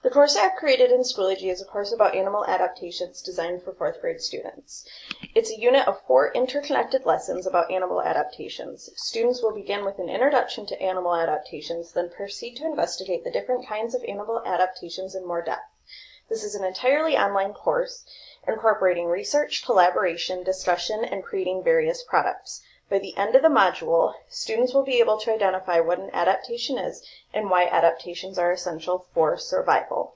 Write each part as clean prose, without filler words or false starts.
The course I have created in Schoology is a course about animal adaptations designed for 4th grade students. It's a unit of 4 interconnected lessons about animal adaptations. Students will begin with an introduction to animal adaptations, then proceed to investigate the different kinds of animal adaptations in more depth. This is an entirely online course incorporating research, collaboration, discussion, and creating various products. By the end of the module, students will be able to identify what an adaptation is and why adaptations are essential for survival.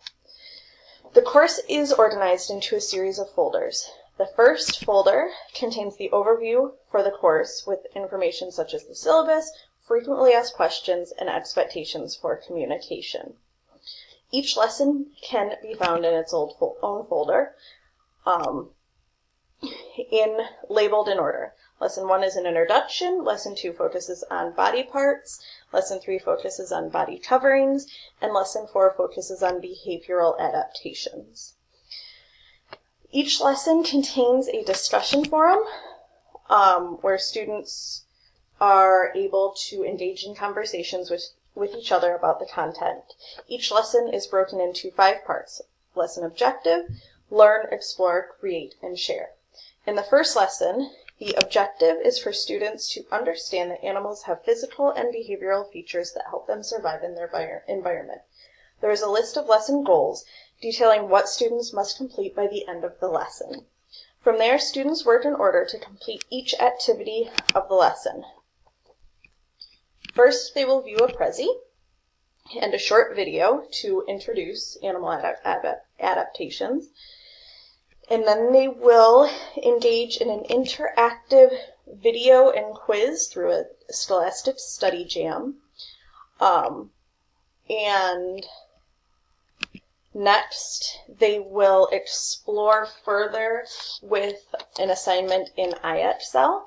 The course is organized into a series of folders. The first folder contains the overview for the course with information such as the syllabus, frequently asked questions, and expectations for communication. Each lesson can be found in its own folder, labeled in order. Lesson 1 is an introduction, Lesson 2 focuses on body parts, Lesson 3 focuses on body coverings, and Lesson 4 focuses on behavioral adaptations. Each lesson contains a discussion forum where students are able to engage in conversations with each other about the content. Each lesson is broken into 5 parts. Lesson objective, learn, explore, create, and share. In the first lesson, the objective is for students to understand that animals have physical and behavioral features that help them survive in their environment. There is a list of lesson goals detailing what students must complete by the end of the lesson. From there, students work in order to complete each activity of the lesson. First, they will view a Prezi and a short video to introduce animal adaptations. And then they will engage in an interactive video and quiz through a Scholastic Study Jam. And next, they will explore further with an assignment in iExcel.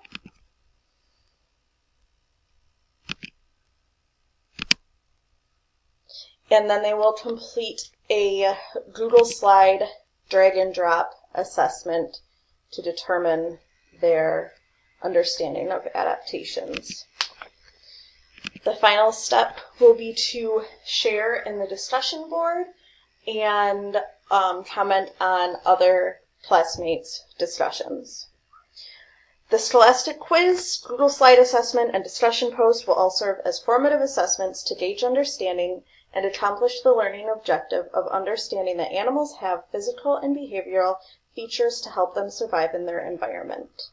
And then they will complete a Google Slide drag and drop assessment to determine their understanding of adaptations. The final step will be to share in the discussion board and comment on other classmates' discussions. The Scholastic Quiz, Google Slide Assessment, and discussion post will all serve as formative assessments to gauge understanding and accomplish the learning objective of understanding that animals have physical and behavioral features to help them survive in their environment.